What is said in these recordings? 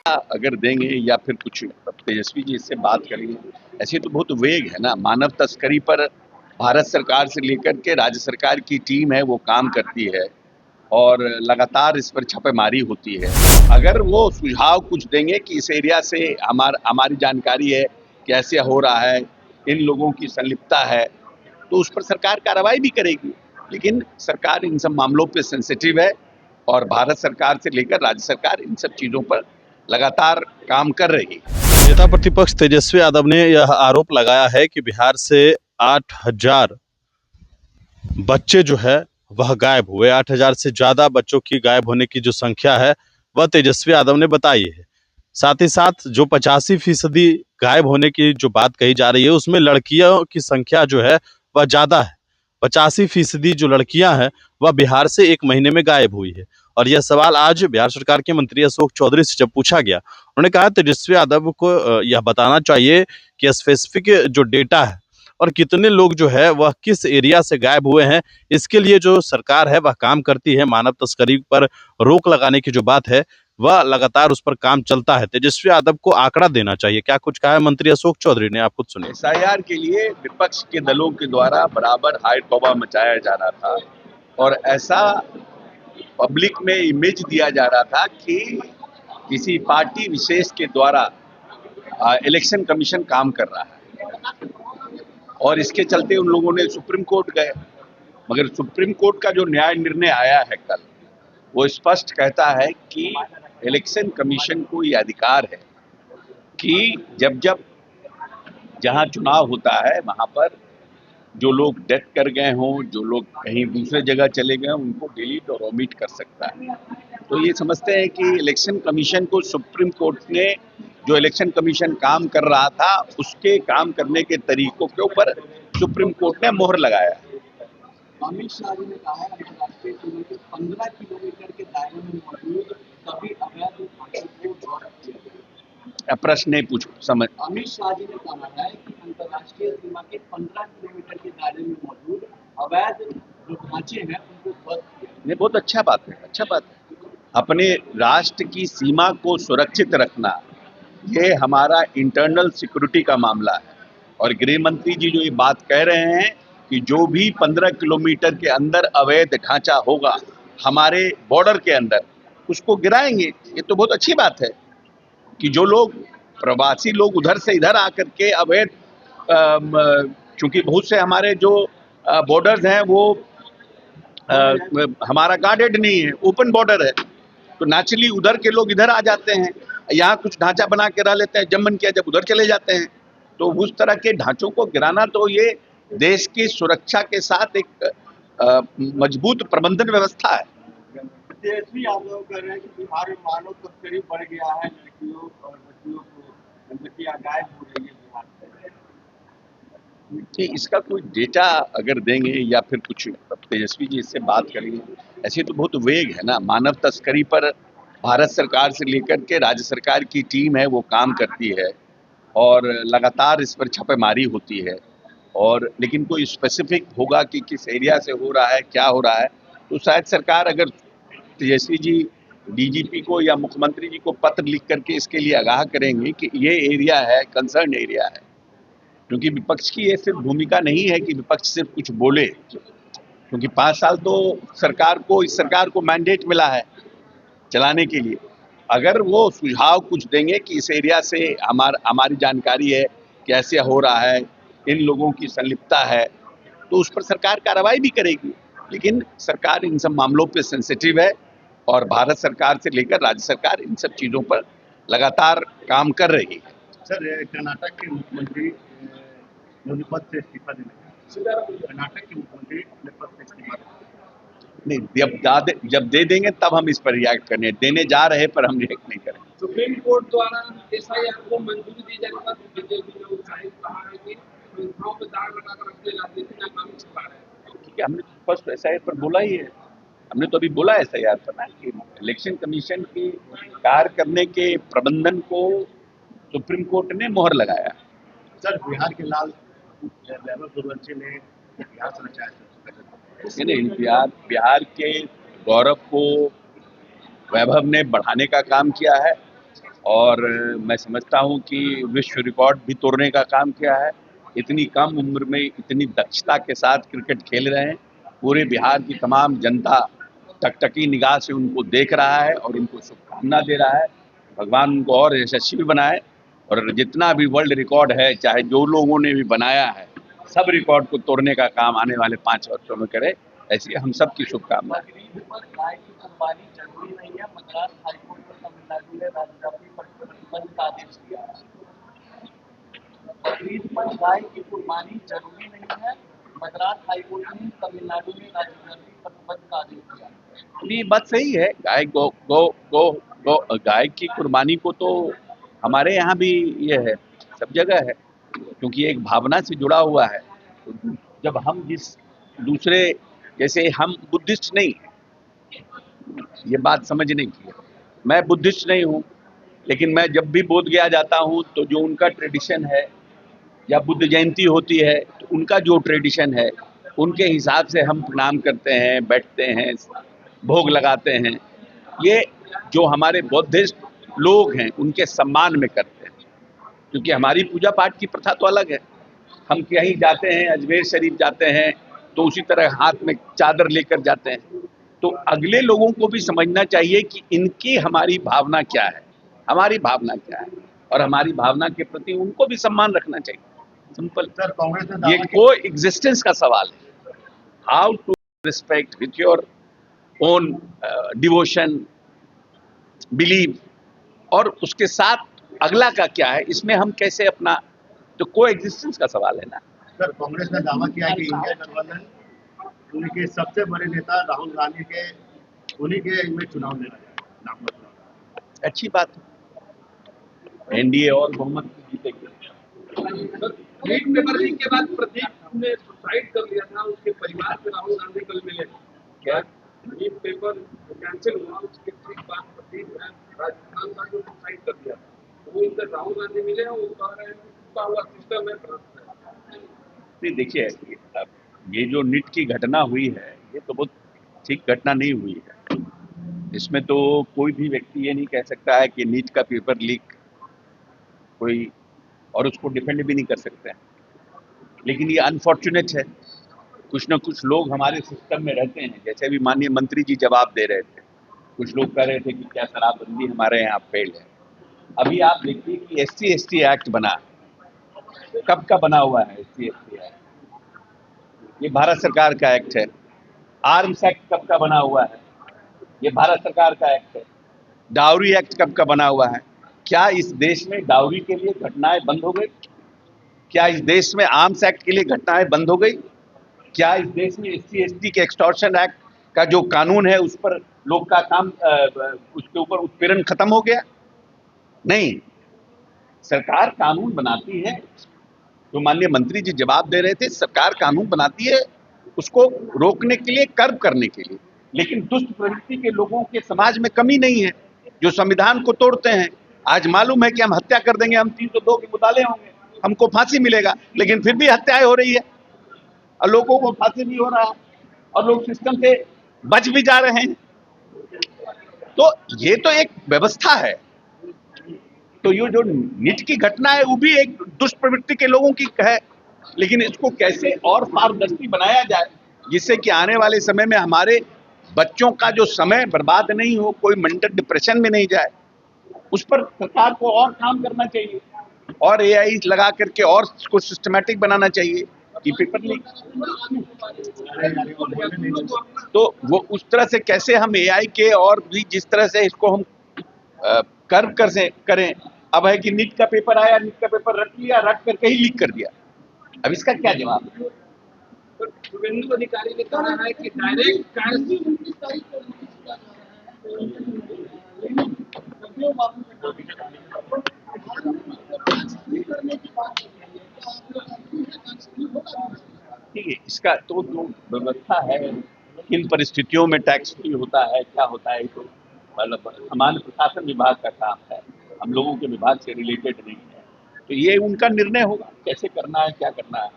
अगर देंगे या फिर कुछ तेजस्वी जी इससे बात करेंगे, ऐसे तो बहुत वेग है ना। मानव तस्करी पर भारत सरकार से लेकर के राज्य सरकार की टीम है वो काम करती है और लगातार इस पर छापेमारी होती है। अगर वो सुझाव कुछ देंगे कि इस एरिया से हमारी जानकारी है कैसे हो रहा है, इन लोगों की संलिप्तता है, तो उस पर सरकार कार्रवाई भी करेगी। लेकिन सरकार इन सब मामलों पे सेंसिटिव है और भारत सरकार से लेकर राज्य सरकार इन सब चीजों पर लगातार काम कर रही है। नेता प्रतिपक्ष तेजस्वी यादव ने यह आरोप लगाया है कि बिहार से 8,000 बच्चे जो है वह गायब हुए। 8,000 से ज्यादा बच्चों की गायब होने की जो संख्या है वह तेजस्वी यादव ने बताई है। साथ ही साथ जो 85% गायब होने की जो बात कही जा रही है उसमें लड़कियों की संख्या जो है वह ज्यादा है। 85% जो लड़कियां हैं वह बिहार से एक महीने में गायब हुई है। और यह सवाल आज बिहार सरकार के मंत्री अशोक चौधरी से जब पूछा गया, उन्होंने कहा तेजस्वी यादव को यह बताना चाहिए कि स्पेसिफिक जो डेटा है और कितने लोग जो है वह किस एरिया से गायब हुए हैं, इसके लिए जो सरकार है वह काम करती है। मानव तस्करी पर रोक लगाने की जो बात है वह लगातार उस पर काम चलता है। तेजस्वी यादव को आंकड़ा देना चाहिए। क्या कुछ कहा है मंत्री अशोक चौधरी ने, आप खुद सुनिए। एसआईआर के लिए विपक्ष के दलों के द्वारा बराबर हाय तौबा मचाया जा रहा था और ऐसा पब्लिक में इमेज दिया जा रहा था कि किसी पार्टी विशेष के द्वारा इलेक्शन कमीशन काम कर रहा है और इसके चलते उन लोगों ने सुप्रीम कोर्ट गए। मगर सुप्रीम कोर्ट का जो न्याय निर्णय आया है कल, वो स्पष्ट कहता है कि इलेक्शन कमीशन को ये अधिकार है कि जब जब जहां चुनाव होता है वहां पर जो लोग डेथ कर गए हों, जो लोग कहीं दूसरे जगह चले गए, उनको डिलीट और ओमिट कर सकता है। तो ये समझते हैं कि इलेक्शन कमीशन को सुप्रीम कोर्ट ने जो इलेक्शन कमीशन काम कर रहा था उसके काम करने के तरीकों के ऊपर सुप्रीम कोर्ट ने मोहर लगाया। अमित शाह जी ने कहा है अंतर्राष्ट्रीय सीमा के 15 किलोमीटर के दायरे में मौजूद सभी अवैध घाटों को ध्वस्त किया गया। प्रश्न नहीं पूछो, समझ। अमित शाह जी ने कहा है कि अंतर्राष्ट्रीय सीमा के 15 किलोमीटर के दायरे में मौजूद अवैध जो ढांचे हैं उनको ध्वस्त किया। ये बहुत अच्छा बात है, अच्छा बात है। अपने राष्ट्र की सीमा को सुरक्षित रखना ये हमारा इंटरनल सिक्योरिटी का मामला है और गृह मंत्री जी जो ये बात कह रहे हैं कि जो भी 15 किलोमीटर के अंदर अवैध ढांचा होगा हमारे बॉर्डर के अंदर, उसको गिराएंगे। ये तो बहुत अच्छी बात है कि जो लोग प्रवासी लोग उधर से इधर आकर के अवैध, चूंकि बहुत से हमारे जो बॉर्डर्स हैं वो हमारा गार्डेड नहीं है, ओपन बॉर्डर है, तो नेचुरली उधर के लोग इधर आ जाते हैं, यहाँ कुछ ढांचा बना के रह लेते हैं, जब मन किया जब उधर चले जाते हैं। तो उस तरह के ढांचों को गिराना तो ये देश की सुरक्षा के साथ एक मजबूत प्रबंधन व्यवस्था है। तेजस्वी यादव कह रहे हैं कि बिहार में मानव तस्करी बढ़ गया है, लड़कियों और बच्चियों गायब हो रही है बिहार से। कि इसका कोई डेटा अगर देंगे या फिर कुछ तेजस्वी जी इससे बात करेंगे, ऐसे तो बहुत वेग है ना। मानव तस्करी पर भारत सरकार से लेकर के राज्य सरकार की टीम है वो काम करती है और लगातार इस पर छापेमारी होती है। और लेकिन कोई स्पेसिफिक होगा कि किस एरिया से हो रहा है, क्या हो रहा है, तो शायद सरकार अगर तेजस्वी जी डीजीपी को या मुख्यमंत्री जी को पत्र लिख करके इसके लिए आगाह करेंगे कि ये एरिया है, कंसर्न एरिया है। क्योंकि विपक्ष की ये सिर्फ भूमिका नहीं है कि विपक्ष सिर्फ कुछ बोले, क्योंकि 5 साल तो इस सरकार को मैंडेट मिला है चलाने के लिए। अगर वो सुझाव कुछ देंगे कि इस एरिया से हमारी जानकारी है कैसे हो रहा है, इन लोगों की संलिप्तता है, तो उस पर सरकार कार्रवाई भी करेगी। लेकिन सरकार इन सब मामलों पे सेंसिटिव है और भारत सरकार से लेकर राज्य सरकार इन सब चीजों पर लगातार काम कर रही है। सर, कर्नाटक के मुख्यमंत्री ने पद से इस्तीफा देने कर्नाटक के मुख्यमंत्री अपने पद से इस्तीफा नहीं, जब दे देंगे तब हम इस पर रिएक्ट करने, देने जा रहे पर हम रिएक्ट नहीं करेंगे। सुप्रीम कोर्ट द्वारा एसआईआर को मंजूरी दी जाएगा तो बीजेपी ने उत्साहित कहा है कि संस्थाओं में दाग लगाकर रखते राजनीति नाकामी छिपा रहे हैं। ठीक है, हमने फर्स्ट एसआईआर पर बोला ही है। हमने तो अभी बोला एसआईआर पर ना कि इलेक्शन कमीशन के कार्य करने के प्रबंधन को सुप्रीम कोर्ट ने मोहर लगाया। सर, बिहार के लाल वैभव सूर्यवंशी ने इतिहास रचा है। बिहार के गौरव को वैभव ने बढ़ाने का काम किया है और मैं समझता हूं कि विश्व रिकॉर्ड भी तोड़ने का काम किया है। इतनी कम उम्र में इतनी दक्षता के साथ क्रिकेट खेल रहे हैं। पूरे बिहार की तमाम जनता टकटकी निगाह से उनको देख रहा है और उनको शुभकामना दे रहा है। भगवान उनको और यशस्वी बनाए और जितना भी वर्ल्ड रिकॉर्ड है, चाहे जो लोगों ने भी बनाया है, सब रिकॉर्ड को तोड़ने का काम आने वाले 5 वर्षों में करे, ऐसी हम सबकी शुभकामना। तकरीब पर गाय की कुर्बानी जरूरी नहीं है, मद्रास हाईकोर्ट ने तमिलनाडु में राज्यव्यापी प्रतिबंध का आदेश दिया। तकरीब पर गाय की कुर्बानी जरूरी नहीं है, मद्रास हाईकोर्ट ने तमिलनाडु में राज्यव्यापी प्रतिबंध का आदेश दिया। ये बात सही है। गाय गौ गौ गौ गौ गाय की कुर्बानी को तो हमारे यहाँ भी ये है, सब जगह है, क्योंकि एक भावना से जुड़ा हुआ है। तो जब हम जिस दूसरे, जैसे हम बुद्धिस्ट नहीं, ये बात समझने की है। मैं बुद्धिस्ट नहीं हूँ, लेकिन मैं जब भी बोध गया जाता हूँ तो जो उनका ट्रेडिशन है या बुद्ध जयंती होती है तो उनका जो ट्रेडिशन है उनके हिसाब से हम प्रणाम करते हैं, बैठते हैं, भोग लगाते हैं। ये जो हमारे बौद्धिस्ट लोग हैं उनके सम्मान में करते हैं, क्योंकि हमारी पूजा पाठ की प्रथा तो अलग है। हम कहीं जाते हैं, अजमेर शरीफ जाते हैं, तो उसी तरह हाथ में चादर लेकर जाते हैं। तो अगले लोगों को भी समझना चाहिए कि इनकी हमारी भावना क्या है, हमारी भावना क्या है, और हमारी भावना के प्रति उनको भी सम्मान रखना चाहिए। सिंपल। सर, कांग्रेस ने ये दावा को एग्जिस्टेंस का सवाल है। How to respect with your own devotion, believe, और उसके साथ अगला का क्या है, इसमें हम कैसे अपना, तो को एग्जिस्टेंस का सवाल है ना। सर, कांग्रेस ने दावा किया है कि इंडिया गठबंधन उनके सबसे बड़े नेता राहुल गांधी के उन्हीं के में चुनाव लड़ा जाएगा, नाम का चुनाव। अच्छी बात है, एनडीए और बहुमत से जीतेगी। लीक पेपर लीक के बाद प्रदीप ने सुसाइड कर लिया था, उसके परिवार से राहुल गांधी कल मिले। क्या लीक पेपर कैंसिल हुआ, उसके ठीक बाद प्रदीप ने राजस्थान का जो सुसाइड कर दिया था, वो उनसे राहुल गांधी मिले और वो कह रहे हैं कि टूटा हुआ सिस्टम है, नहीं, देखिए, अब ये जो नीट की घटना हुई है ये तो बहुत ठीक घटना नहीं हुई है। इसमें तो कोई भी व्यक्ति ये नहीं कह सकता है कि नीट का पेपर लीक कोई, और उसको डिफेंड भी नहीं कर सकते हैं। लेकिन ये अनफॉर्चुनेट है, कुछ ना कुछ लोग हमारे सिस्टम में रहते हैं। जैसे भी माननीय मंत्री जी जवाब दे रहे थे, कुछ लोग कह रहे थे कि क्या शराबबंदी हमारे यहाँ फेल है। अभी आप देखिए कि SC/ST एक्ट बना, कब का बना हुआ है SC/ST एक्ट? ये भारत सरकार का एक्ट है। आर्म्स एक्ट कब का बना हुआ है? ये भारत सरकार का एक्ट है। डाउरी एक्ट कब का बना हुआ है? क्या इस देश में डाउरी के लिए घटनाएं बंद हो गई? क्या इस देश में आर्म्स एक्ट के लिए घटनाएं बंद हो गई? क्या इस देश में SC/ST के एक्सटॉर्शन एक्ट का जो कानून है उस पर लोग का काम, उसके ऊपर उत्पीड़न खत्म हो गया? नहीं, सरकार कानून बनाती है। जो माननीय मंत्री जी जवाब दे रहे थे, सरकार कानून बनाती है उसको रोकने के लिए, कर्व करने के लिए। लेकिन दुष्ट प्रवृत्ति के लोगों के समाज में कमी नहीं है जो संविधान को तोड़ते हैं। आज मालूम है कि हम हत्या कर देंगे, हम 302 के मुताले होंगे, हमको फांसी मिलेगा, लेकिन फिर भी हत्याएं हो रही है और लोगों को फांसी भी हो रहा है और लोग सिस्टम से बच भी जा रहे हैं। तो ये तो एक व्यवस्था है। तो ये जो नीट की घटना है वो भी एक दुष्ट प्रवृत्ति के लोगों की है, लेकिन इसको कैसे और पारदर्शी बनाया जाए जिससे कि आने वाले समय में हमारे बच्चों का जो समय बर्बाद नहीं हो, कोई मेंटल डिप्रेशन में नहीं जाए, उस पर सरकार को और काम करना चाहिए और AI लगा करके और इसको सिस्टमैटिक बनाना चाहिए कि पेपर लीक। तो वो उस तरह से कैसे हम AI के और भी जिस तरह से इसको हम कर्व कर से करें। अब है कि नीट का पेपर आया, नीट का पेपर रट लिया, रट करके ही लीक कर दिया। अब इसका क्या जवाब है? शुभेंदु अधिकारी ने कहा है कि डायरेक्ट ठीक है, इसका तो जो व्यवस्था है, किन परिस्थितियों में टैक्स फ्री होता है, क्या होता है, तो मतलब सामान्य प्रशासन विभाग का काम है, हम लोगों के विभाग से रिलेटेड नहीं है। तो ये उनका निर्णय होगा कैसे करना है, क्या करना है।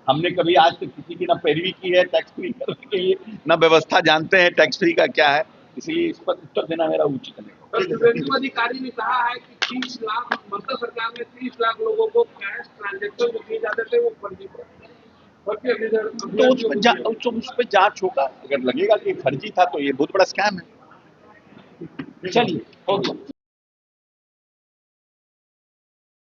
हमने कभी आज तक किसी की ना पैरवी की है टैक्स फ्री करने के लिए, ना व्यवस्था जानते हैं टैक्स फ्री का क्या है। इसलिए इस पर उत्तर देना मेरा उचित नहीं। सर, शुभेंदु अधिकारी ने कहा है कि 30 लाख ममता सरकार में 30 लाख लोगों को कैश ट्रांजेक्शन जो किए जाते थे वो फर्जी थे। तो उस पर जांच होगा, अगर लगेगा कि फर्जी था तो ये बहुत बड़ा स्कैम है। चलिए, हो गया।